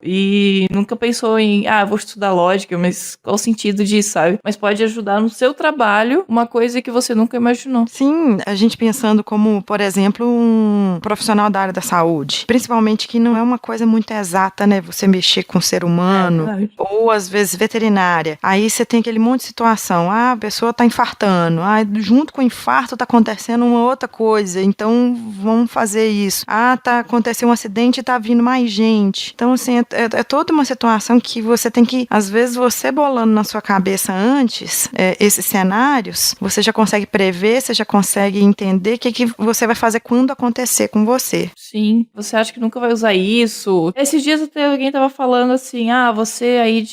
e nunca pensou em, vou estudar lógica, mas qual o sentido disso, sabe? Mas pode ajudar no seu trabalho uma coisa que você nunca imaginou. Sim, a gente pensando como, por exemplo, um profissional da área da saúde, principalmente que não é uma coisa muito exata, né? Você mexer com o ser humano, ou às vezes veterinária. Aí você tem aquele monte de situação, a pessoa tá infartando, junto com o infarto tá acontecendo uma outra coisa, então vamos fazer isso. Tá acontecendo um acidente e tá vindo mais gente. Então, assim, é toda uma situação que você tem que, às vezes, você bolando na sua cabeça antes, esses cenários, você já consegue prever, você já consegue entender o que você vai fazer quando acontecer com você. Sim, você acha que nunca vai usar isso. Esses dias até alguém tava falando assim, você aí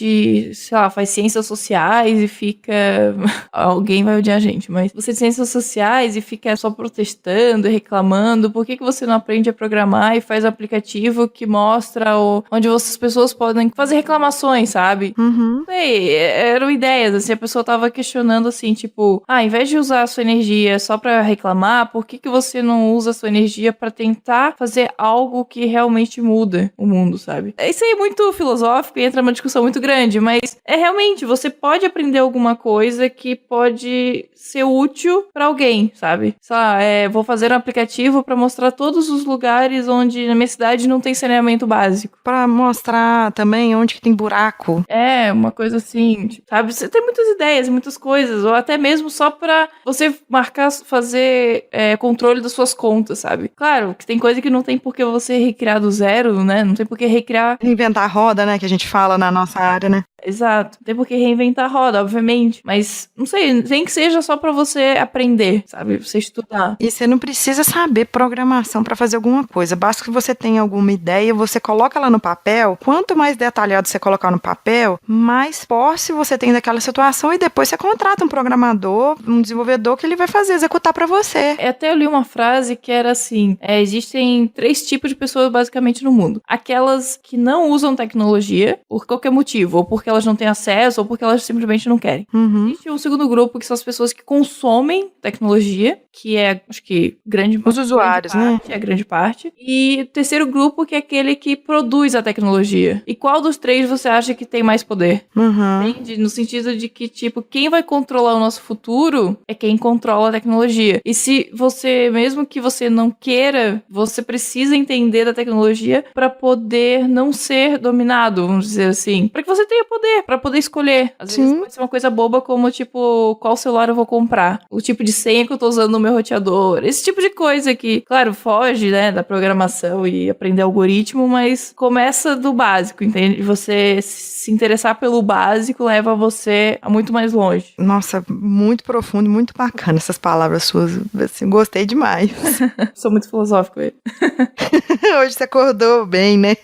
sei lá, faz ciências sociais e fica... Alguém vai odiar a gente, mas você de ciências sociais e fica só protestando e reclamando, por que você não aprende a programar e faz um aplicativo que mostra onde as pessoas podem fazer reclamações, sabe? Uhum. Sei, eram ideias, assim, a pessoa tava questionando assim, tipo, em vez de usar a sua energia só pra reclamar, por que você não usa a sua energia pra tentar fazer algo que realmente muda o mundo, sabe? Isso aí é muito filosófico e entra numa discussão muito grande, mas realmente, você pode aprender alguma coisa que pode ser útil pra alguém, sabe? Sei lá, vou fazer um aplicativo pra mostrar todos os lugares onde na minha cidade não tem saneamento básico. Pra mostrar também onde que tem buraco. Uma coisa assim, sabe? Você tem muitas ideias, muitas coisas, ou até mesmo só pra você fazer controle das suas contas, sabe? Claro, que tem coisa que não tem por que você recriar do zero, né? Não tem por que recriar... Reinventar a roda, né? Que a gente fala na nossa área, né? Exato. Tem por que reinventar a roda, obviamente. Mas, não sei, nem que seja só pra você aprender, sabe? Você estudar. E você não precisa saber programação pra fazer alguma coisa. Basta que você tenha alguma ideia, você coloca ela no papel. Quanto mais detalhado você colocar no papel, mais posse você tem daquela situação e depois você contrata um programador, um desenvolvedor que ele vai executar pra você. Até eu li uma frase que era assim, existem 3 tipos de pessoas basicamente no mundo. Aquelas que não usam tecnologia por qualquer motivo, ou porque elas não têm acesso, ou porque elas simplesmente não querem. Existe um segundo grupo, que são as pessoas que consomem tecnologia, que acho que os usuários, grande parte, né? Grande parte. E o terceiro grupo, que é aquele que produz a tecnologia. E qual dos 3 você acha que tem mais poder? Entende? No sentido de que, tipo, quem vai controlar o nosso futuro é quem controla a tecnologia. E se você, mesmo que você não queira, você precisa entender da tecnologia para poder não ser dominado, vamos dizer assim. Para que você tenha poder, para poder escolher. Às vezes pode ser uma coisa boba como, tipo, qual celular eu vou comprar? O tipo de senha que eu tô usando no meu roteador. Esse tipo de coisa que, claro, foge, né, da programação e aprender algoritmo, mas começa do básico, entende? Você se interessar pelo básico leva você a muito mais longe. Nossa, muito profundo, muito bacana essas palavras suas. Assim, gostei demais. Sou muito filosófico aí. Hoje você acordou bem, né?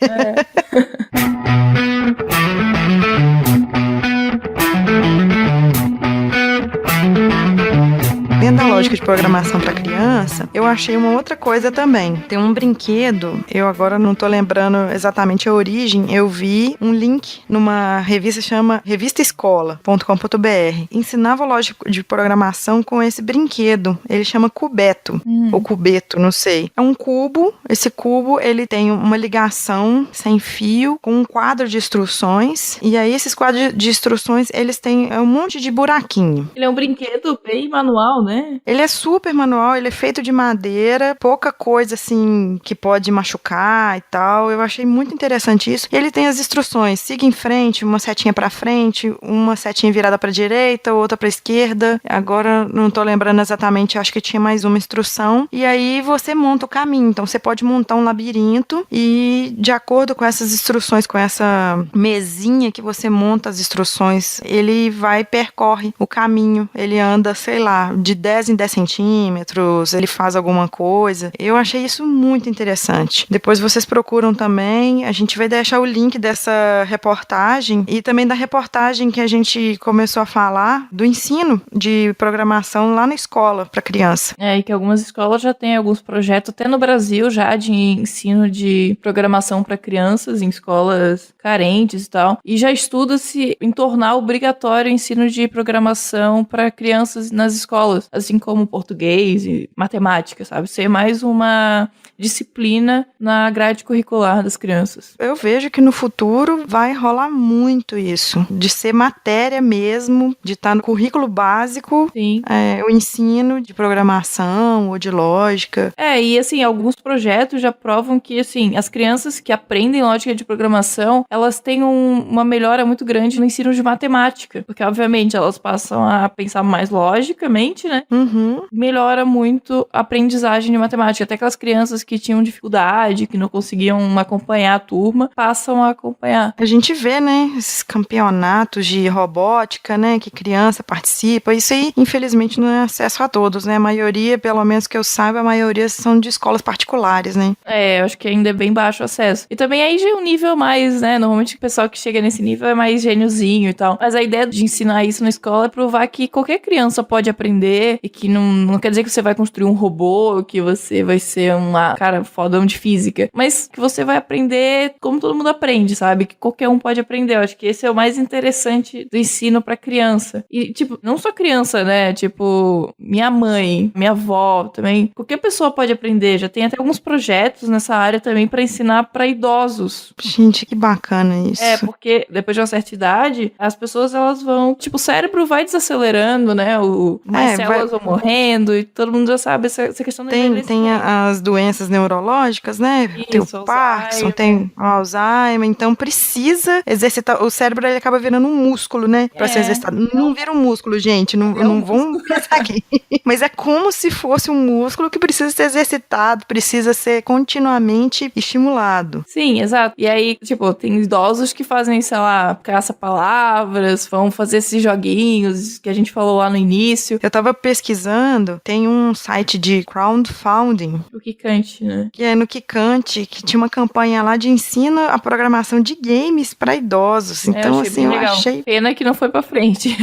Dentro da lógica de programação para criança, eu achei uma outra coisa também. Tem um brinquedo, eu agora não tô lembrando exatamente a origem, eu vi um link numa revista, chama revistaescola.com.br. Ensinava lógica de programação com esse brinquedo. Ele chama Cubeto, ou Cubeto, não sei. É um cubo, esse cubo ele tem uma ligação sem fio com um quadro de instruções, e aí esses quadros de instruções, eles têm um monte de buraquinho. Ele é um brinquedo bem manual, né? Ele é super manual, ele é feito de madeira, pouca coisa assim que pode machucar e tal. Eu achei muito interessante isso. E ele tem as instruções: siga em frente, uma setinha pra frente, uma setinha virada pra direita, outra pra esquerda. Agora não tô lembrando exatamente, acho que tinha mais uma instrução. E aí você monta o caminho. Então você pode montar um labirinto e, de acordo com essas instruções, com essa mesinha que você monta as instruções, ele percorre o caminho. Ele anda, sei lá, de 10 em 10 centímetros, ele faz alguma coisa. Eu achei isso muito interessante. Depois vocês procuram também, a gente vai deixar o link dessa reportagem e também da reportagem que a gente começou a falar do ensino de programação lá na escola para criança. E que algumas escolas já têm alguns projetos, até no Brasil já, de ensino de programação para crianças em escolas carentes e tal. E já estuda-se em tornar obrigatório o ensino de programação para crianças nas escolas. Assim como português e matemática, sabe? Ser mais uma disciplina na grade curricular das crianças. Eu vejo que no futuro vai rolar muito isso, de ser matéria mesmo, de estar no currículo básico, Sim. O ensino de programação ou de lógica. E assim, alguns projetos já provam que, assim, as crianças que aprendem lógica de programação, elas têm uma melhora muito grande no ensino de matemática, porque, obviamente, elas passam a pensar mais logicamente, né? Melhora muito a aprendizagem de matemática. Até aquelas crianças que tinham dificuldade, que não conseguiam acompanhar a turma, passam a acompanhar. A gente vê, né, esses campeonatos de robótica, né, que criança participa. Isso aí, infelizmente, não é acesso a todos, né? A maioria, pelo menos que eu saiba, a maioria são de escolas particulares, né? Eu acho que ainda é bem baixo o acesso. E também aí já é um nível mais, né? Normalmente o pessoal que chega nesse nível é mais gêniozinho e tal. Mas a ideia de ensinar isso na escola é provar que qualquer criança pode aprender e que não quer dizer que você vai construir um robô, que você vai ser cara fodão de física, mas que você vai aprender como todo mundo aprende, sabe? Que qualquer um pode aprender. Eu acho que esse é o mais interessante do ensino pra criança. E, tipo, não só criança, né? Tipo, minha mãe, minha avó também. Qualquer pessoa pode aprender. Já tem até alguns projetos nessa área também pra ensinar pra idosos. Gente, que bacana isso. Porque depois de uma certa idade, as pessoas, elas vão... Tipo, o cérebro vai desacelerando, né? As células vão morrendo e todo mundo já sabe essa questão do envelhecimento. Tem as doenças neurológicas, né? Isso, tem o Parkinson, tem o Alzheimer, então precisa exercitar. O cérebro, ele acaba virando um músculo, né? Pra ser exercitado. Não vira um músculo, gente, não vão pensar aqui. Mas é como se fosse um músculo que precisa ser exercitado, precisa ser continuamente estimulado. Sim, exato. E aí, tipo, tem idosos que fazem, sei lá, caça-palavras, vão fazer esses joguinhos que a gente falou lá no início. Eu tava pesquisando, tem um site de crowdfunding. O Kikante, né? Que é no Kikante, que tinha uma campanha lá de ensino a programação de games para idosos. Então, achei assim, bem eu legal. achei... Pena que não foi pra frente.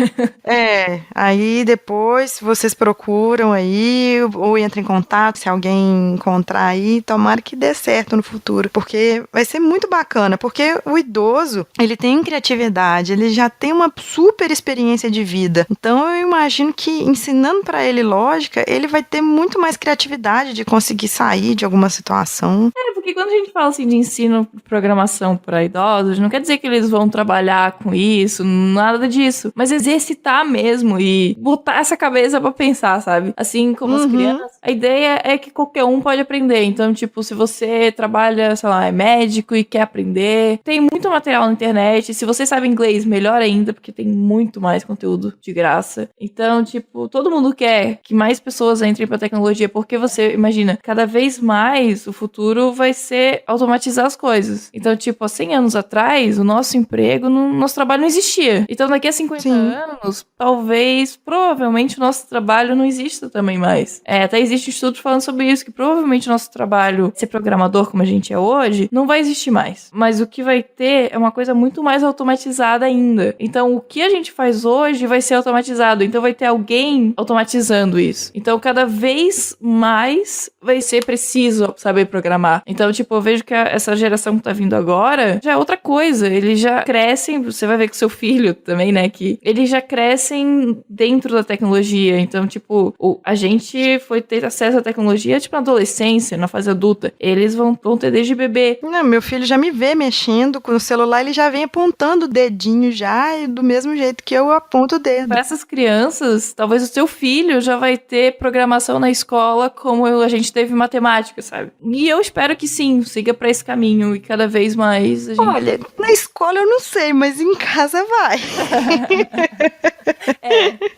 Aí depois vocês procuram aí, ou entram em contato, se alguém encontrar aí, tomara que dê certo no futuro, porque vai ser muito bacana, porque o idoso, ele tem criatividade, ele já tem uma super experiência de vida. Então, eu imagino que ensinando para ele lógica, ele vai ter muito mais criatividade de conseguir sair de alguma situação. Porque quando a gente fala assim de ensino de programação para idosos, não quer dizer que eles vão trabalhar com isso, nada disso. Mas exercitar mesmo e botar essa cabeça pra pensar, sabe? Assim como as crianças. A ideia é que qualquer um pode aprender. Então, tipo, se você trabalha, sei lá, é médico e quer aprender, tem muito material na internet. Se você sabe inglês, melhor ainda, porque tem muito mais conteúdo de graça. Então, tipo, todo mundo quer que mais pessoas entrem pra tecnologia, porque você, imagina, cada vez mais o futuro vai ser automatizar as coisas. Então, tipo, há 100 anos atrás, o nosso emprego, nosso trabalho não existia. Então, daqui a 50 anos, talvez, provavelmente, o nosso trabalho não exista também mais. Até existe estudos falando sobre isso, que provavelmente o nosso trabalho, ser programador como a gente é hoje, não vai existir mais. Mas o que vai ter é uma coisa muito mais automatizada ainda. Então, o que a gente faz hoje vai ser automatizado. Então, vai ter alguém automatizando isso. Então, cada vez mais vai ser preciso saber programar. Então, tipo, eu vejo que essa geração que tá vindo agora já é outra coisa. Eles já crescem, você vai ver com seu filho também, né, que eles já crescem dentro da tecnologia. Então, tipo, a gente foi ter acesso à tecnologia, tipo, na adolescência, na fase adulta. Eles vão ter desde bebê. Não, meu filho já me vê mexendo com o celular, ele já vem apontando o dedinho já, e do mesmo jeito que eu aponto o dedo. Para essas crianças, talvez o seu filho já vai ter programação na escola como a gente teve matemática, sabe? E eu espero que sim, siga pra esse caminho e cada vez mais a gente... Olha, na escola eu não sei, mas em casa vai.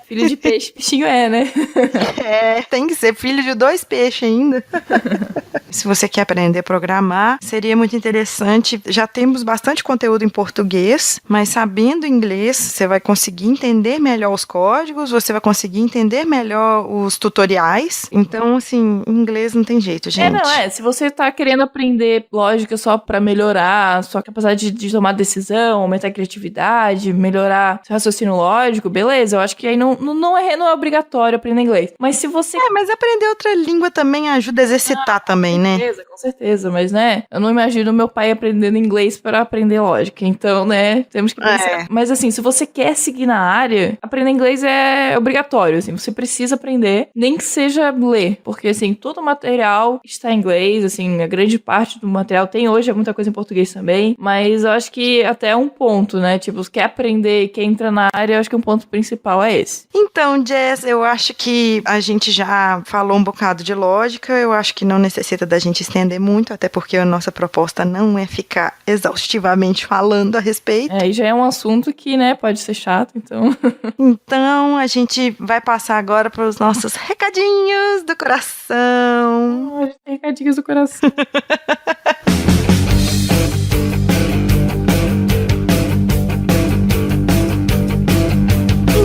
Filho de peixe, bichinho né? Tem que ser filho de 2 peixes ainda. Se você quer aprender a programar, seria muito interessante. Já temos bastante conteúdo em português, mas sabendo inglês, você vai conseguir entender melhor os códigos, você vai conseguir entender melhor os tutoriais. Então, assim, inglês não tem jeito, gente. Se você tá querendo aprender lógica só pra melhorar a sua capacidade de tomar decisão, aumentar a criatividade, melhorar seu raciocínio lógico, beleza. Eu acho que aí não não é obrigatório aprender inglês. Mas se você... mas aprender outra língua também ajuda a exercitar também, né? Com certeza, mas, né, eu não imagino meu pai aprendendo inglês para aprender lógica, então, né, temos que pensar. Mas, assim, se você quer seguir na área, aprender inglês é obrigatório, assim, você precisa aprender, nem que seja ler, porque, assim, todo o material está em inglês, assim, a grande parte do material tem hoje, muita coisa em português também, mas eu acho que até um ponto, né, tipo, você quer aprender, quer entrar na área, eu acho que um ponto principal é esse. Então, Jess, eu acho que a gente já falou um bocado de lógica, eu acho que não necessita da gente estender muito, até porque a nossa proposta não é ficar exaustivamente falando a respeito. E já é um assunto que, né, pode ser chato, então... Então, a gente vai passar agora para os nossos recadinhos do coração. Recadinhos do coração.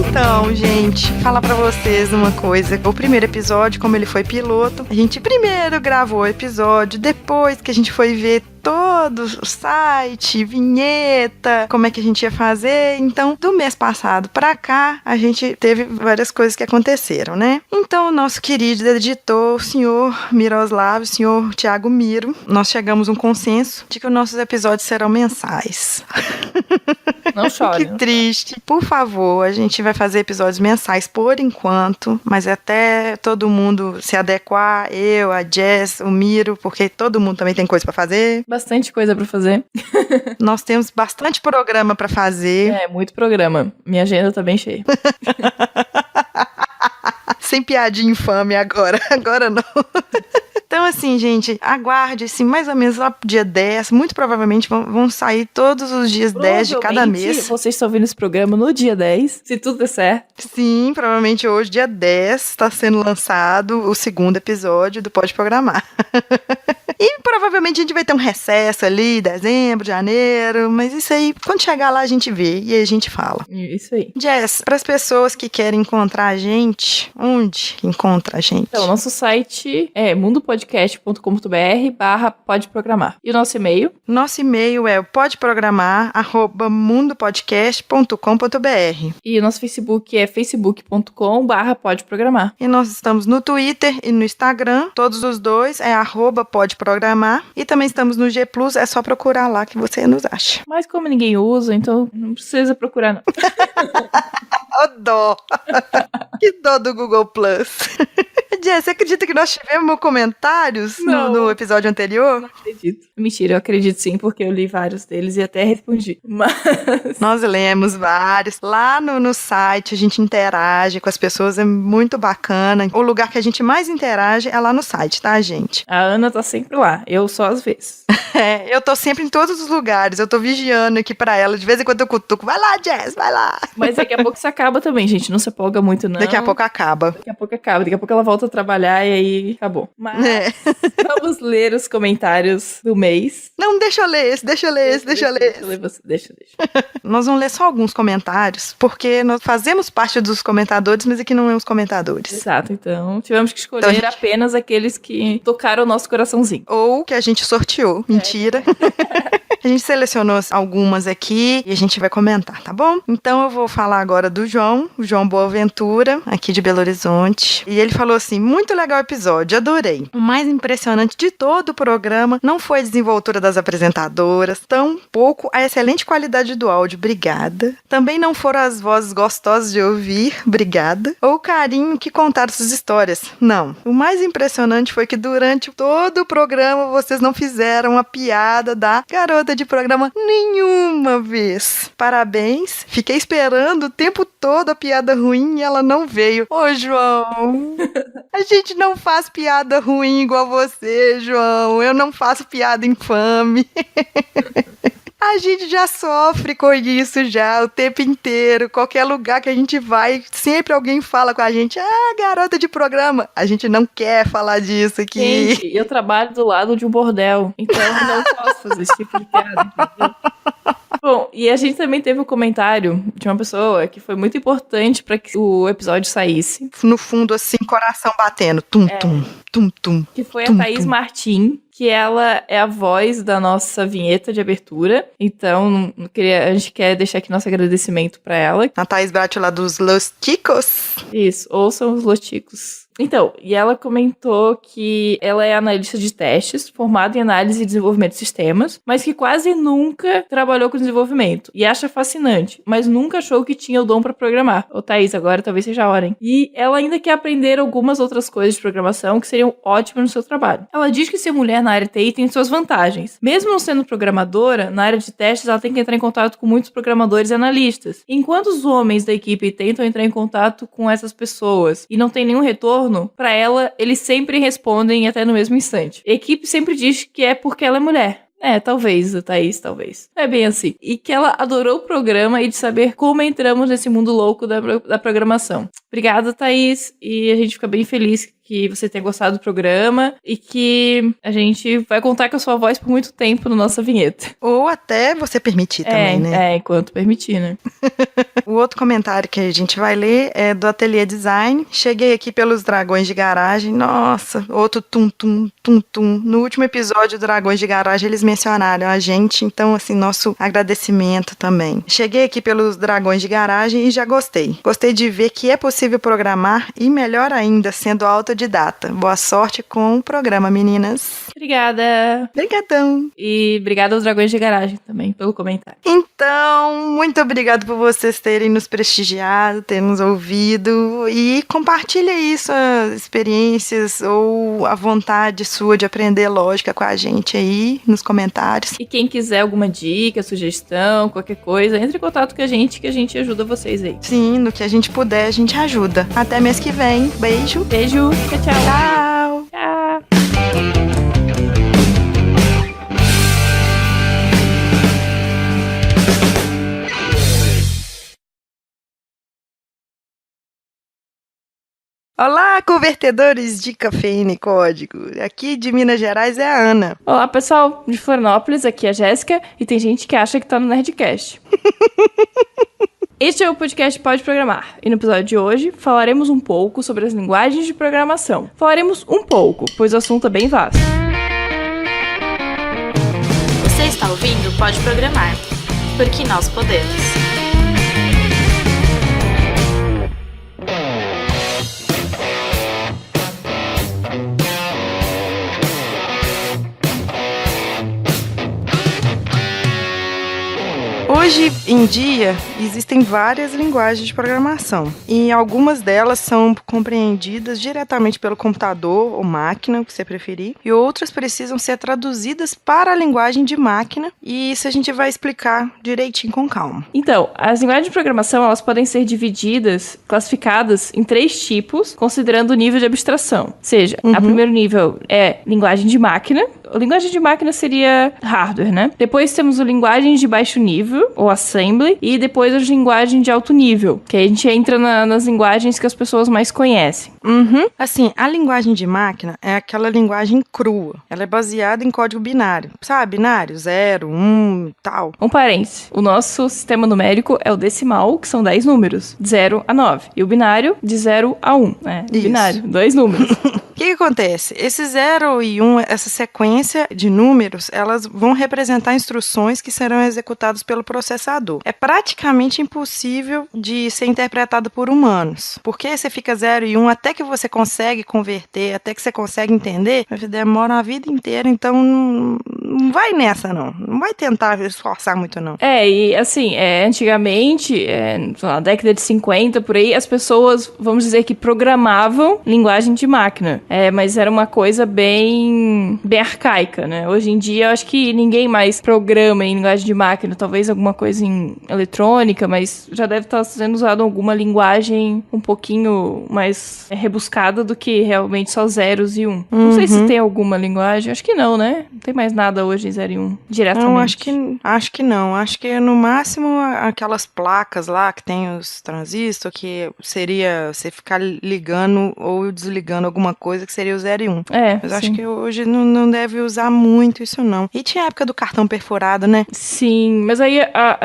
Então, gente, falar pra vocês uma coisa. O primeiro episódio, como ele foi piloto, a gente primeiro gravou o episódio, depois que a gente foi ver todo o site, vinheta, como é que a gente ia fazer. Então, do mês passado pra cá, a gente teve várias coisas que aconteceram, né? Então, o nosso querido editor, o senhor Miroslav, o senhor Thiago Miro, nós chegamos a um consenso de que os nossos episódios serão mensais. Não chore. Que triste. Por favor, a gente vai fazer episódios mensais por enquanto, mas até todo mundo se adequar, eu, a Jess, o Miro, porque todo mundo também tem coisa pra fazer. Bastante coisa pra fazer. Nós temos bastante programa pra fazer. Muito programa. Minha agenda tá bem cheia. Sem piadinha infame agora. Agora não. Então, assim, gente, aguarde, assim, mais ou menos lá pro dia 10. Muito provavelmente vão sair todos os dias 10 de cada mês. Vocês estão ouvindo esse programa no dia 10, se tudo der certo. Sim, provavelmente hoje, dia 10, está sendo lançado o segundo episódio do Pode Programar. E provavelmente a gente vai ter um recesso ali, dezembro, janeiro, mas isso aí, quando chegar lá a gente vê e aí a gente fala. Isso aí. Jess, para as pessoas que querem encontrar a gente, onde encontra a gente? Então, nosso site é mundopodcast.com.br/podeprogramar. E o nosso e-mail? Nosso e-mail é podeprogramar@mundopodcast.com.br. E o nosso Facebook é facebook.com/podeprogramar. E nós estamos no Twitter e no Instagram, todos os dois é @podeprogramar. E também estamos no G+, é só procurar lá que você nos acha. Mas como ninguém usa, então não precisa procurar não. Ô dó! Que dó do Google+. Jess, você acredita que nós tivemos comentários no episódio anterior? Não acredito. Mentira, eu acredito sim, porque eu li vários deles e até respondi. Mas... Nós lemos vários. Lá no site a gente interage com as pessoas, é muito bacana. O lugar que a gente mais interage é lá no site, tá, gente? A Ana tá sempre lá, eu só às vezes. Eu tô sempre em todos os lugares, eu tô vigiando aqui pra ela. De vez em quando eu cutuco, vai lá, Jess, vai lá. Mas daqui a pouco isso acaba também, gente, não se empolga muito não. Daqui a pouco acaba. Daqui a pouco ela volta a trabalhar e aí acabou. Mas vamos ler os comentários do mês. Não, deixa eu ler esse. Deixa. Nós vamos ler só alguns comentários, porque nós fazemos parte dos comentadores, mas aqui não é os comentadores. Exato, então tivemos que escolher apenas aqueles que tocaram o nosso coraçãozinho. Ou que a gente sorteou. Mentira. A gente selecionou algumas aqui e a gente vai comentar, tá bom? Então eu vou falar agora do João Boaventura, aqui de Belo Horizonte. E ele falou assim, muito legal o episódio, adorei. O mais impressionante de todo o programa não foi a desenvoltura das apresentadoras, tampouco a excelente qualidade do áudio, obrigada. Também não foram as vozes gostosas de ouvir, obrigada. Ou o carinho que contaram suas histórias, não. O mais impressionante foi que durante todo o programa vocês não fizeram a piada da garota de programa nenhuma vez. Parabéns. Fiquei esperando o tempo todo a piada ruim e ela não veio. Ô, João, a gente não faz piada ruim igual você, João. Eu não faço piada infame. A gente já sofre com isso já o tempo inteiro. Qualquer lugar que a gente vai, sempre alguém fala com a gente, garota de programa. A gente não quer falar disso aqui. Gente, eu trabalho do lado de um bordel, então eu não posso fazer esse tipo de piada, entendeu? Bom, e a gente também teve um comentário de uma pessoa que foi muito importante para que o episódio saísse. No fundo, assim, coração batendo. Tum, tum, tum, tum. Que foi a Thaís Martim, que ela é a voz da nossa vinheta de abertura. Então, a gente quer deixar aqui nosso agradecimento pra ela. A Thaís Bratio lá dos Los Ticos. Isso, ouçam os Los Ticos. Então, e ela comentou que ela é analista de testes, formada em análise e desenvolvimento de sistemas, mas que quase nunca trabalhou com desenvolvimento. E acha fascinante, mas nunca achou que tinha o dom pra programar. Ô Thaís, agora talvez seja a hora, hein? E ela ainda quer aprender algumas outras coisas de programação que seriam ótimas no seu trabalho. Ela diz que ser mulher na área TI tem suas vantagens. Mesmo não sendo programadora, na área de testes ela tem que entrar em contato com muitos programadores e analistas. Enquanto os homens da equipe tentam entrar em contato com essas pessoas e não tem nenhum retorno, pra ela, eles sempre respondem até no mesmo instante. A equipe sempre diz que é porque ela é mulher. Talvez, Thaís, talvez. Não é bem assim. E que ela adorou o programa e de saber como entramos nesse mundo louco da programação. Obrigada, Thaís. E a gente fica bem feliz que você tenha gostado do programa e que a gente vai contar com a sua voz por muito tempo na nossa vinheta. Ou até você permitir também, né? Enquanto permitir, né? O outro comentário que a gente vai ler é do Ateliê Design. Cheguei aqui pelos Dragões de Garagem. Nossa, outro tum-tum, tum-tum. No último episódio do Dragões de Garagem, eles mencionaram a gente, então, assim, nosso agradecimento também. Cheguei aqui pelos Dragões de Garagem e já gostei. Gostei de ver que é possível programar e, melhor ainda, sendo autodidata. Boa sorte com o programa, meninas. Obrigada. Obrigadão. E obrigada aos Dragões de Garagem também pelo comentário. Então, muito obrigado por vocês terem nos prestigiado, terem nos ouvido e compartilha aí suas experiências ou a vontade sua de aprender lógica com a gente aí nos comentários. E quem quiser alguma dica, sugestão, qualquer coisa, entre em contato com a gente que a gente ajuda vocês aí. Sim, no que a gente puder, a gente ajuda. Até mês que vem. Beijo. Beijo. Tchau, tchau. Tchau. Tchau. Olá, convertedores de cafeína e código. Aqui de Minas Gerais é a Ana. Olá, pessoal. De Florianópolis, aqui é a Jéssica. E tem gente que acha que tá no Nerdcast. Este é o podcast Pode Programar, e no episódio de hoje falaremos um pouco sobre as linguagens de programação. Falaremos um pouco, pois o assunto é bem vasto. Você está ouvindo Pode Programar, porque nós podemos. Hoje em dia, existem várias linguagens de programação e algumas delas são compreendidas diretamente pelo computador ou máquina, o que você preferir, e outras precisam ser traduzidas para a linguagem de máquina, e isso a gente vai explicar direitinho com calma. Então, as linguagens de programação elas podem ser divididas, classificadas em 3 tipos, considerando o nível de abstração. Seja, a primeiro nível é linguagem de máquina. A linguagem de máquina seria hardware, né? Depois temos a linguagem de baixo nível, ou assembly, e depois as linguagens de alto nível, que a gente entra nas linguagens que as pessoas mais conhecem. Assim, a linguagem de máquina é aquela linguagem crua. Ela é baseada em código binário. Sabe, binário, 0, 1 e tal. Um parêntese. O nosso sistema numérico é o decimal, que são 10 números, de 0 a 9. E o binário, de 0 a 1. Isso. Binário, 2 números. O que acontece? Esse 0 e 1, essa sequência de números, elas vão representar instruções que serão executadas pelo processador. É praticamente impossível de ser interpretado por humanos. Porque você fica 0 e 1 até que você consegue converter, até que você consegue entender, demora uma vida inteira, então não vai nessa, não. Não vai tentar esforçar muito, não. E assim, antigamente, na década de 50, por aí, as pessoas, vamos dizer que programavam linguagem de máquina. Mas era uma coisa bem arcaica, né? Hoje em dia, eu acho que ninguém mais programa em linguagem de máquina, talvez alguma coisa em eletrônica, mas já deve estar sendo usado alguma linguagem um pouquinho mais rebuscada do que realmente só zeros e 1. Não sei se tem alguma linguagem, acho que não, né? Não tem mais nada hoje em 0 e 1, diretamente. Não, acho que não. Acho que no máximo aquelas placas lá que tem os transistores, que seria você ficar ligando ou desligando alguma coisa coisa que seria o 0 e 1. Mas sim. acho que hoje não deve usar muito isso, não. E tinha a época do cartão perfurado, né? Sim, mas aí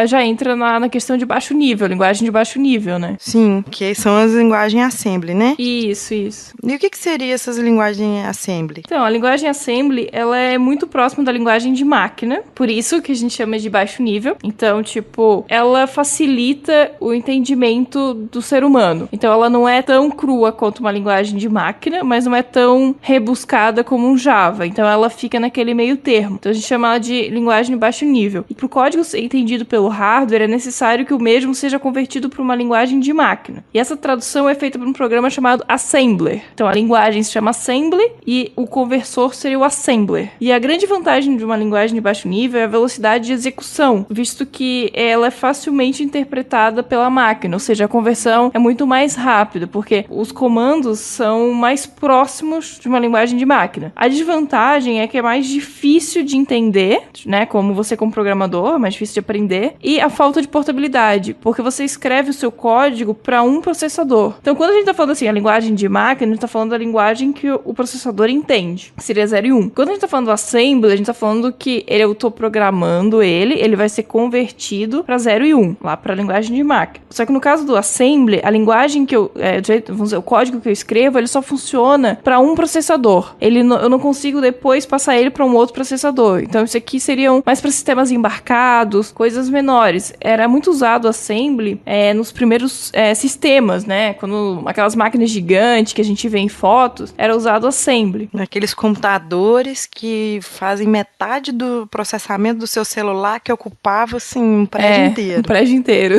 já entra na questão de baixo nível, linguagem de baixo nível, né? Sim, que são as linguagens assembly, né? Isso. E o que seria essas linguagens assembly? Então, a linguagem assembly, ela é muito próxima da linguagem de máquina, por isso que a gente chama de baixo nível. Então, tipo, ela facilita o entendimento do ser humano. Então, ela não é tão crua quanto uma linguagem de máquina, mas não é tão rebuscada como um Java. Então, ela fica naquele meio termo. Então, a gente chama ela de linguagem de baixo nível. E para o código ser entendido pelo hardware, é necessário que o mesmo seja convertido para uma linguagem de máquina. E essa tradução é feita por um programa chamado Assembler. Então, a linguagem se chama Assembly e o conversor seria o Assembler. E a grande vantagem de uma linguagem de baixo nível é a velocidade de execução, visto que ela é facilmente interpretada pela máquina, ou seja, a conversão é muito mais rápida, porque os comandos são mais próximos de uma linguagem de máquina. A desvantagem é que é mais difícil de entender, né, como você como programador, mais difícil de aprender, e a falta de portabilidade, porque você escreve o seu código para um processador. Então, quando a gente tá falando assim, a linguagem de máquina, a gente tá falando da linguagem que o processador entende, que seria 0 e 1. Quando a gente tá falando do assembly, a gente tá falando que eu tô programando ele vai ser convertido para 0 e 1, lá para a linguagem de máquina. Só que no caso do assembly, a linguagem que vamos dizer, o código que eu escrevo, ele só funciona para um processador. Eu não consigo depois passar ele para um outro processador. Então, isso aqui seriam mais para sistemas embarcados, coisas menores. Era muito usado o assembly nos primeiros sistemas, né? Quando aquelas máquinas gigantes que a gente vê em fotos, era usado o assembly. Aqueles computadores que fazem metade do processamento do seu celular que ocupava, assim, um prédio inteiro. Um prédio inteiro.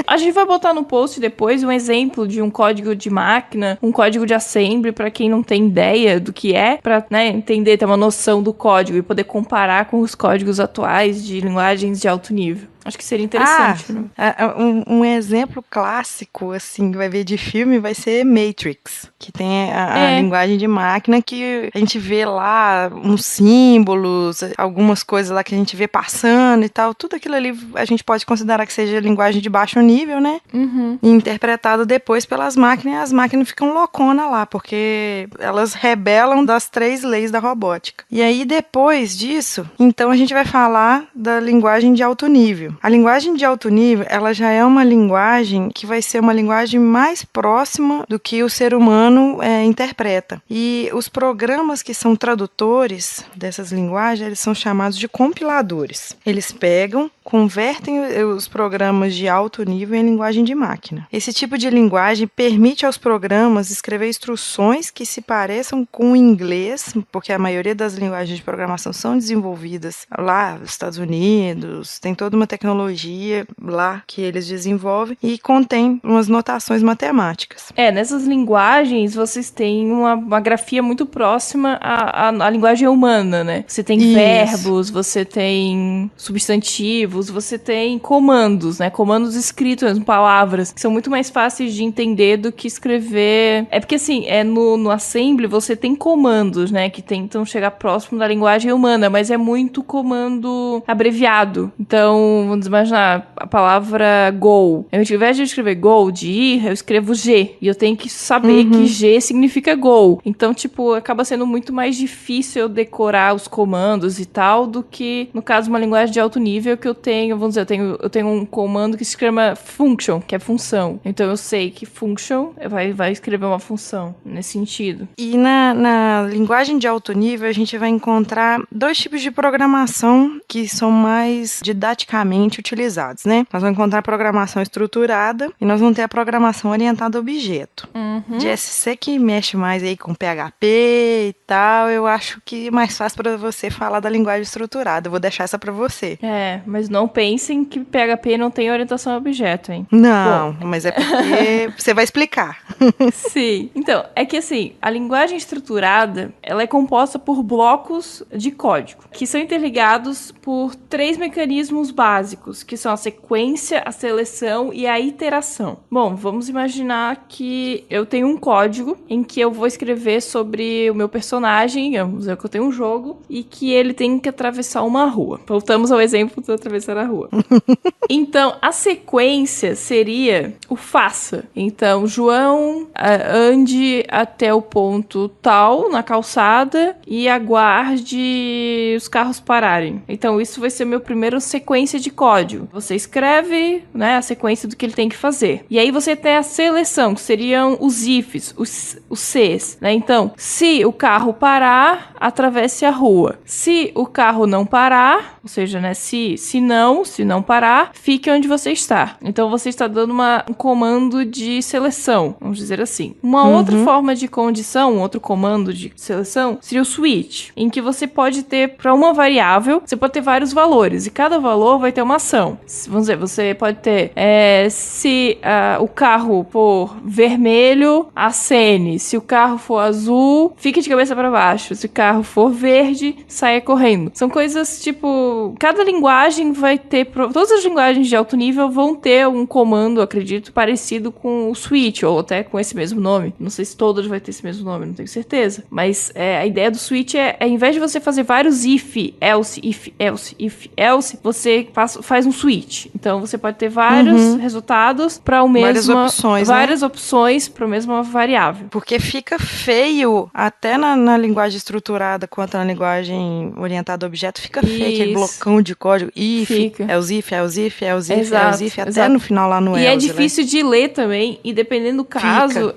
A gente vai botar no post depois um exemplo de um código de máquina, um código de assembly, para quem não tem ideia do que é, para, né, entender, ter uma noção do código e poder comparar com os códigos atuais de linguagens de alto nível. Acho que seria interessante. Né? Um exemplo clássico, assim, que vai ver de filme, vai ser Matrix, que tem a linguagem de máquina que a gente vê lá uns símbolos, algumas coisas lá que a gente vê passando e tal. Tudo aquilo ali a gente pode considerar que seja linguagem de baixo nível, né? Uhum. E interpretado depois pelas máquinas, e as máquinas ficam louconas lá, porque elas rebelam das 3 leis da robótica. E aí, depois disso, então a gente vai falar da linguagem de alto nível. A linguagem de alto nível, ela já é uma linguagem que vai ser uma linguagem mais próxima do que o ser humano interpreta. E os programas que são tradutores dessas linguagens, eles são chamados de compiladores. Eles pegam, convertem os programas de alto nível em linguagem de máquina. Esse tipo de linguagem permite aos programas escrever instruções que se pareçam com o inglês, porque a maioria das linguagens de programação são desenvolvidas lá nos Estados Unidos, tem toda uma tecnologia lá que eles desenvolvem e contém umas notações matemáticas. Nessas linguagens vocês têm uma grafia muito próxima à linguagem humana, né? Você tem verbos, você tem substantivos, você tem comandos, né? Comandos escritos mesmo, palavras, que são muito mais fáceis de entender do que escrever. É porque assim, no assembly você tem comandos, né? Que tentam chegar próximo da linguagem humana, mas é muito comando abreviado. Então, vamos imaginar a palavra go. Ao invés de eu escrever go, de ir, eu escrevo G. E eu tenho que saber que G significa go. Então, tipo, acaba sendo muito mais difícil eu decorar os comandos e tal, do que, no caso, uma linguagem de alto nível que eu tenho, vamos dizer, eu tenho um comando que se chama function, que é função. Então, eu sei que function vai escrever uma função, nesse sentido. E na linguagem de alto nível, a gente vai encontrar 2 tipos de programação que são mais didaticamente utilizados, né? Nós vamos encontrar a programação estruturada e nós vamos ter a programação orientada a objeto. De SC que mexe mais aí com PHP e tal, eu acho que é mais fácil para você falar da linguagem estruturada. Eu vou deixar essa para você. Mas não pensem que PHP não tem orientação a objeto, hein? Não, mas é porque você vai explicar. Sim. Então, é que assim, a linguagem estruturada, ela é composta por blocos de código, que são interligados por 3 mecanismos básicos. básicos, que são a sequência, a seleção e a iteração. Bom, vamos imaginar que eu tenho um código em que eu vou escrever sobre o meu personagem, vamos dizer que eu tenho um jogo, e que ele tem que atravessar uma rua. Voltamos ao exemplo de atravessar a rua. Então, a sequência seria o faça. Então, João, ande até o ponto tal, na calçada, e aguarde os carros pararem. Então, isso vai ser meu primeiro sequência de código. Você escreve, né, a sequência do que ele tem que fazer. E aí você tem a seleção, que seriam os ifs, os Cs, né? Então, se o carro parar, atravesse a rua. Se o carro não parar, ou seja, né, se não parar, fique onde você está. Então, você está dando um comando de seleção, vamos dizer assim. Uma outra forma de condição, um outro comando de seleção, seria o switch, em que você pode ter, para uma variável, você pode ter vários valores, e cada valor vai ter uma ação. Vamos dizer, você pode ter, se o carro for vermelho, acene. Se o carro for azul, fique de cabeça para baixo. Se o carro for verde, saia correndo. São coisas, tipo, cada linguagem vai ter, todas as linguagens de alto nível vão ter um comando, acredito, parecido com o switch, ou até com esse mesmo nome. Não sei se todas vai ter esse mesmo nome, não tenho certeza. Mas a ideia do switch ao invés de você fazer vários if, else, você faz um switch. Então, você pode ter vários resultados para o mesmo... Várias opções para a mesma variável. Porque fica feio, até na linguagem estruturada quanto na linguagem orientada a objeto, fica feio aquele blocão de código. If, até no final lá no else. E é difícil de ler também, e dependendo do caso,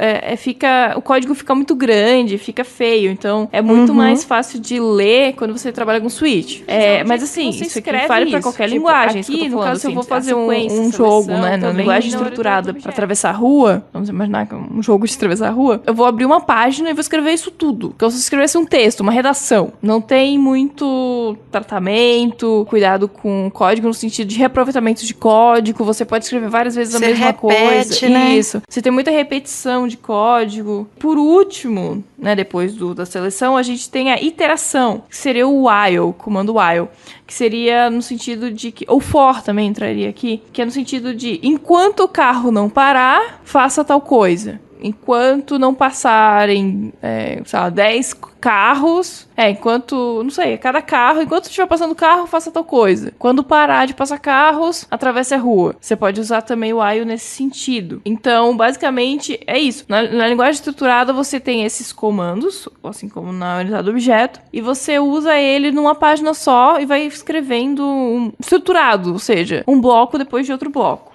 o código fica muito grande, fica feio. Então, é muito mais fácil de ler quando você trabalha com switch. Mas assim, isso aqui vale para qualquer linguagem. Aqui, no caso, se eu vou fazer um jogo, né, na linguagem estruturada para atravessar a rua, vamos imaginar que é um jogo de atravessar a rua, eu vou abrir uma página e vou escrever isso tudo. Como se eu escrevesse um texto, uma redação. Não tem muito tratamento, cuidado com o código no sentido de reaproveitamento de código. Você pode escrever várias vezes a mesma coisa. Né? Isso. Você tem muita repetição de código. Por último, né, depois da seleção, a gente tem a iteração, que seria o while, comando while, que seria no sentido de que, ou for também entraria aqui, que é no sentido de, enquanto o carro não parar, faça tal coisa. Enquanto não passarem, 10 carros, enquanto, não sei, cada carro, enquanto estiver passando o carro, faça tal coisa. Quando parar de passar carros, atravesse a rua. Você pode usar também o while nesse sentido. Então, basicamente, é isso. Na linguagem estruturada, você tem esses comandos, assim como na orientada a objeto, e você usa ele numa página só e vai escrevendo estruturado, ou seja, um bloco depois de outro bloco.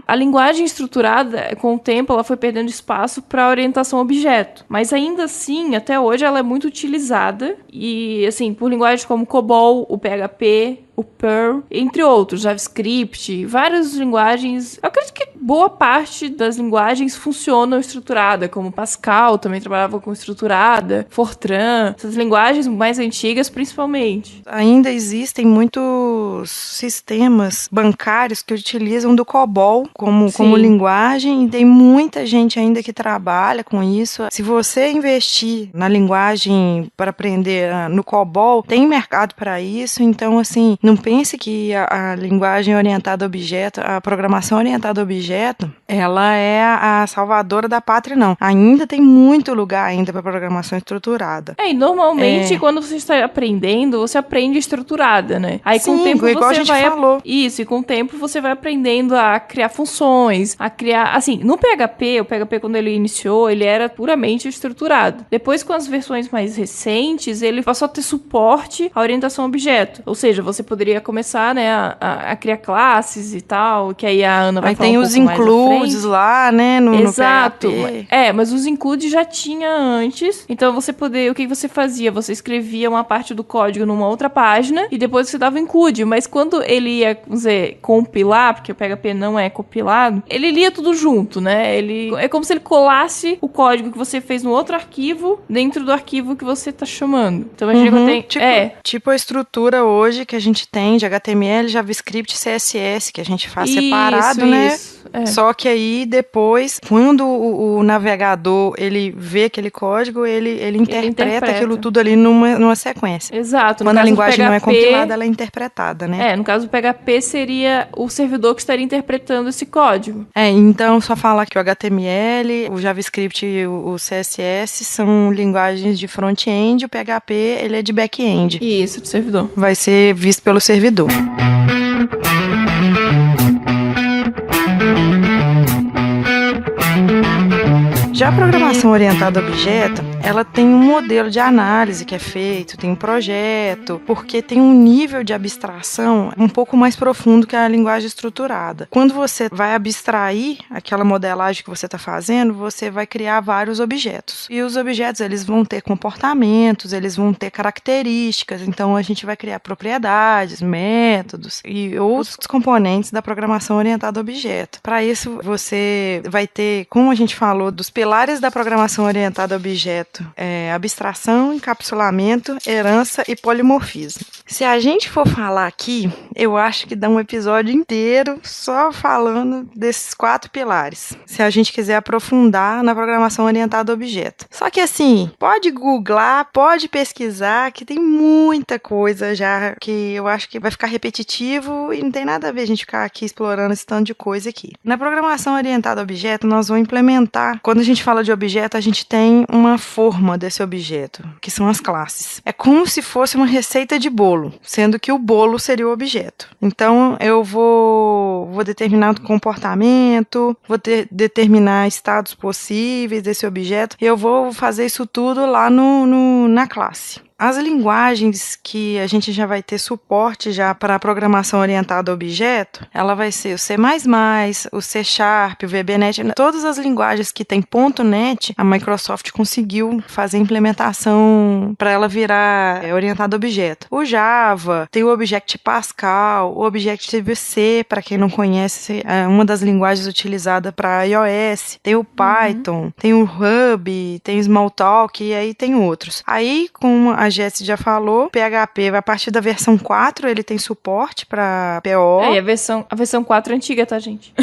A linguagem estruturada, com o tempo, ela foi perdendo espaço para orientação a objeto. Mas ainda assim, até hoje, ela é muito utilizada e, assim, por linguagens como COBOL, o PHP, o Perl, entre outros, JavaScript, várias linguagens. Eu acredito que boa parte das linguagens funcionam estruturada, como Pascal também trabalhava com estruturada, Fortran, essas linguagens mais antigas principalmente. Ainda existem muitos sistemas bancários que utilizam do COBOL como linguagem, e tem muita gente ainda que trabalha com isso. Se você investir na linguagem para aprender no COBOL, tem mercado para isso, então, assim, não pense que a linguagem orientada a objeto, a programação orientada a objeto, ela é a salvadora da pátria, não. Ainda tem muito lugar ainda para programação estruturada. E normalmente, quando você está aprendendo, você aprende estruturada, né? Aí, com o tempo, igual você a gente falou. Isso, e com o tempo você vai aprendendo a criar funções, a criar... Assim, no PHP, o PHP, quando ele iniciou, ele era puramente estruturado. Depois, com as versões mais recentes, ele passou a ter suporte à orientação a objeto. Ou seja, você poderia começar, né, a criar classes e tal, que aí a Ana vai falar um pouco mais à frente. Aí tem os includes lá, né, no Exato. PHP. Mas os includes já tinha antes. Então, o que você fazia? Você escrevia uma parte do código numa outra página e depois você dava o include. Mas quando ele ia, vamos dizer, compilar, porque o PHP não é compilado, ele lia tudo junto, né? É como se ele colasse o código que você fez no outro arquivo dentro do arquivo que você tá chamando. Então, a gente tem... Tipo a estrutura hoje que a gente tem de HTML, JavaScript, CSS, que a gente faz separado, né? Isso. Só que aí depois, quando o navegador ele vê aquele código, ele interpreta aquilo tudo ali numa sequência. Exato. Quando a linguagem não é compilada, ela é interpretada, né? No caso do PHP seria o servidor que estaria interpretando esse código. Então só falar que o HTML, o JavaScript e o CSS são linguagens de front-end, o PHP ele é de back-end. Isso, de servidor. Vai ser visto pelo servidor. Já a programação orientada a objeto, ela tem um modelo de análise que é feito, tem um projeto, porque tem um nível de abstração um pouco mais profundo que a linguagem estruturada. Quando você vai abstrair aquela modelagem que você está fazendo, você vai criar vários objetos. E os objetos, eles vão ter comportamentos, eles vão ter características, então a gente vai criar propriedades, métodos e outros componentes da programação orientada a objeto. Para isso, você vai ter, como a gente falou, dos pilares da programação orientada a objeto, abstração, encapsulamento, herança e polimorfismo. Se a gente for falar aqui, eu acho que dá um episódio inteiro só falando desses 4 pilares, se a gente quiser aprofundar na programação orientada a objeto. Só que assim, pode googlar, pode pesquisar, que tem muita coisa já que eu acho que vai ficar repetitivo e não tem nada a ver a gente ficar aqui explorando esse tanto de coisa aqui. Na programação orientada a objeto, nós vamos implementar, quando a gente fala de objeto, a gente tem uma forma desse objeto, que são as classes. É como se fosse uma receita de bolo, sendo que o bolo seria o objeto. Então, eu vou determinar o comportamento, vou determinar estados possíveis desse objeto, e eu vou fazer isso tudo lá na classe. As linguagens que a gente já vai ter suporte já para a programação orientada a objeto, ela vai ser o C++, o C#, o VBNet, todas as linguagens que tem .NET, a Microsoft conseguiu fazer a implementação para ela virar orientada a objeto. O Java, tem o Objective Pascal, o Objective-C, para quem não conhece, é uma das linguagens utilizadas para iOS, tem o Python, tem o Ruby, tem o Smalltalk e aí tem outros. Aí, com a Jessie já falou, PHP vai a partir da versão 4, ele tem suporte para PO. E a versão 4 é antiga, tá, gente?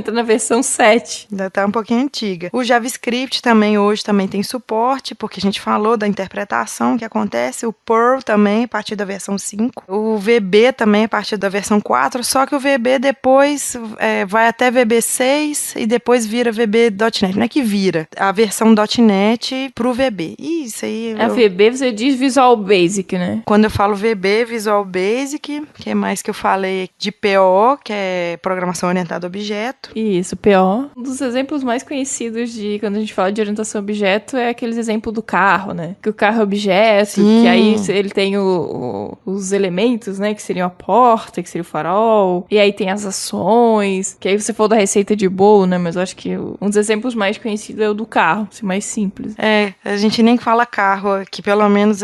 Tá na versão 7. Ainda tá um pouquinho antiga. O JavaScript hoje também tem suporte, porque a gente falou da interpretação que acontece. O Perl também, a partir da versão 5. O VB também, a partir da versão 4, só que o VB depois vai até VB6 e depois vira VB.NET. Não é que vira a versão .NET pro VB. Isso aí... VB, você diz Visual Basic, né? Quando eu falo VB, Visual Basic, que é mais que eu falei de PO, que é Programação Orientada a Objeto. Isso, PO. Um dos exemplos mais conhecidos de quando a gente fala de orientação a objeto é aqueles exemplos do carro, né? Que o carro é objeto, que aí ele tem os elementos, né? Que seriam a porta, que seria o farol. E aí tem as ações, que aí você falou da receita de bolo, né? Mas eu acho que um dos exemplos mais conhecidos é o do carro, assim, mais simples. A gente nem fala carro aqui, pelo menos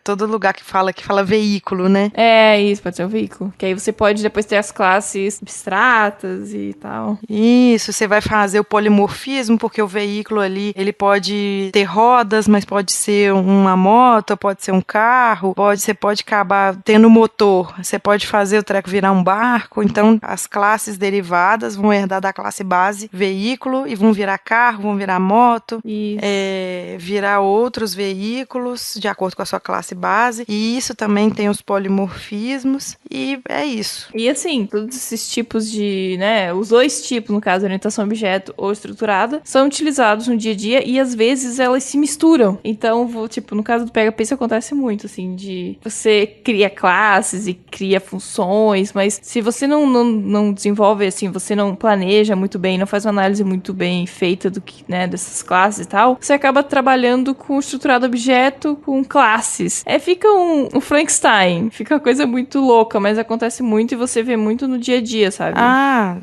todo lugar que fala veículo, né? Isso, pode ser um veículo. Que aí você pode depois ter as classes abstratas e tal. Isso, você vai fazer o polimorfismo, porque o veículo ali, ele pode ter rodas, mas pode ser uma moto, pode ser um carro, você pode acabar tendo motor, você pode fazer o treco virar um barco, então as classes derivadas vão herdar da classe base veículo e vão virar carro, vão virar moto, virar outros veículos de acordo com a sua classe base, e isso também tem os polimorfismos, e é isso. E assim, todos esses tipos de, né, os dois tipos, no caso, orientação a objeto ou estruturada, são utilizados no dia a dia e às vezes elas se misturam. Então, no caso do PHP isso acontece muito, assim, de você cria classes e cria funções, mas se você não desenvolve, assim, você não planeja muito bem, não faz uma análise muito bem feita do que, né, dessas classes e tal, você acaba trabalhando com estruturado objeto, com classes. Fica um Frankenstein, fica uma coisa muito louca, mas acontece muito e você vê muito no dia a dia, sabe?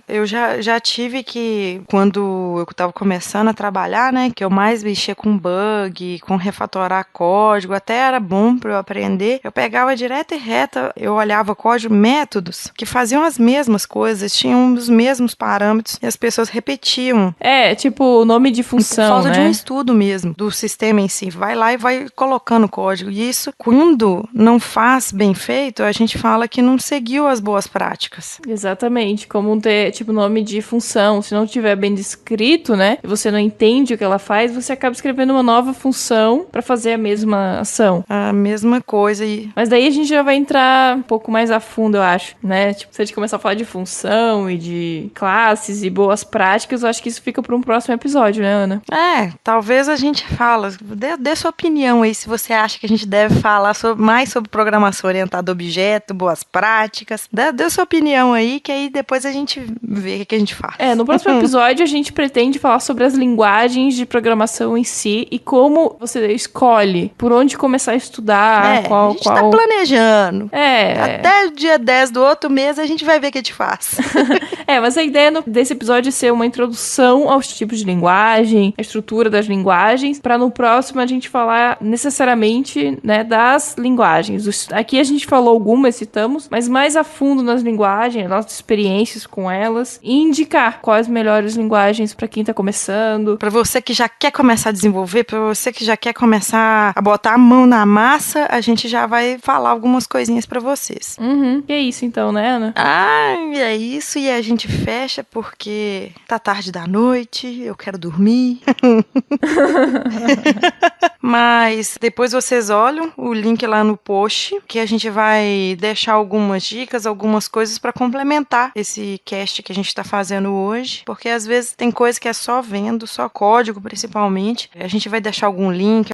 Eu já tive que, quando eu tava começando a trabalhar, né, que eu mais mexia com bug, com refatorar código, até era bom pra eu aprender, eu pegava direto e reta, eu olhava código, métodos que faziam as mesmas coisas, tinham os mesmos parâmetros e as pessoas repetiam. Tipo, o nome de função, Por falta né? de um estudo mesmo, do sistema em si. Vai lá e vai colocando código. E isso, quando não faz bem feito, a gente fala que não seguiu as boas práticas. Exatamente, como ter, tipo, nome de função. Se não tiver bem descrito, né, e você não entende o que ela faz, você acaba escrevendo uma nova função pra fazer a mesma ação. A mesma coisa. Mas daí a gente já vai entrar um pouco mais a fundo, eu acho, né? Tipo, se a gente começar a falar de função e de classes e boas práticas, eu acho que isso fica para um próximo episódio, né, Ana? Talvez a gente fala, dê sua opinião aí, se você acha que a gente deve falar mais sobre programação orientada a objeto, boas práticas. Dê sua opinião aí, que aí depois a gente vê o que a gente faz. No próximo episódio a gente pretende falar sobre as linguagens de programação em si e como você escolhe por onde começar a estudar, a gente tá planejando. Até o dia 10 do outro mês a gente vai ver o que a gente faz. Mas a ideia desse episódio é ser uma introdução aos tipos de linguagem, a estrutura das linguagens, para no próximo a gente falar necessariamente, né, das linguagens. Aqui a gente falou algumas, citamos, mas mais a fundo nas linguagens, nossas experiências com elas, e indicar quais melhores linguagens para quem tá começando. Para você que já quer começar a desenvolver, para você que já quer começar a botar a mão na massa, a gente já vai falar algumas coisinhas para vocês. E é isso então, né, Ana? É isso, e a gente fecha porque tá tarde da noite, eu quero dormir. Mas depois vocês olham o link lá no post, que a gente vai deixar algumas dicas, algumas coisas para complementar esse cast que a gente tá fazendo hoje, porque às vezes tem coisa que é só vendo, só código principalmente. A gente vai deixar algum link,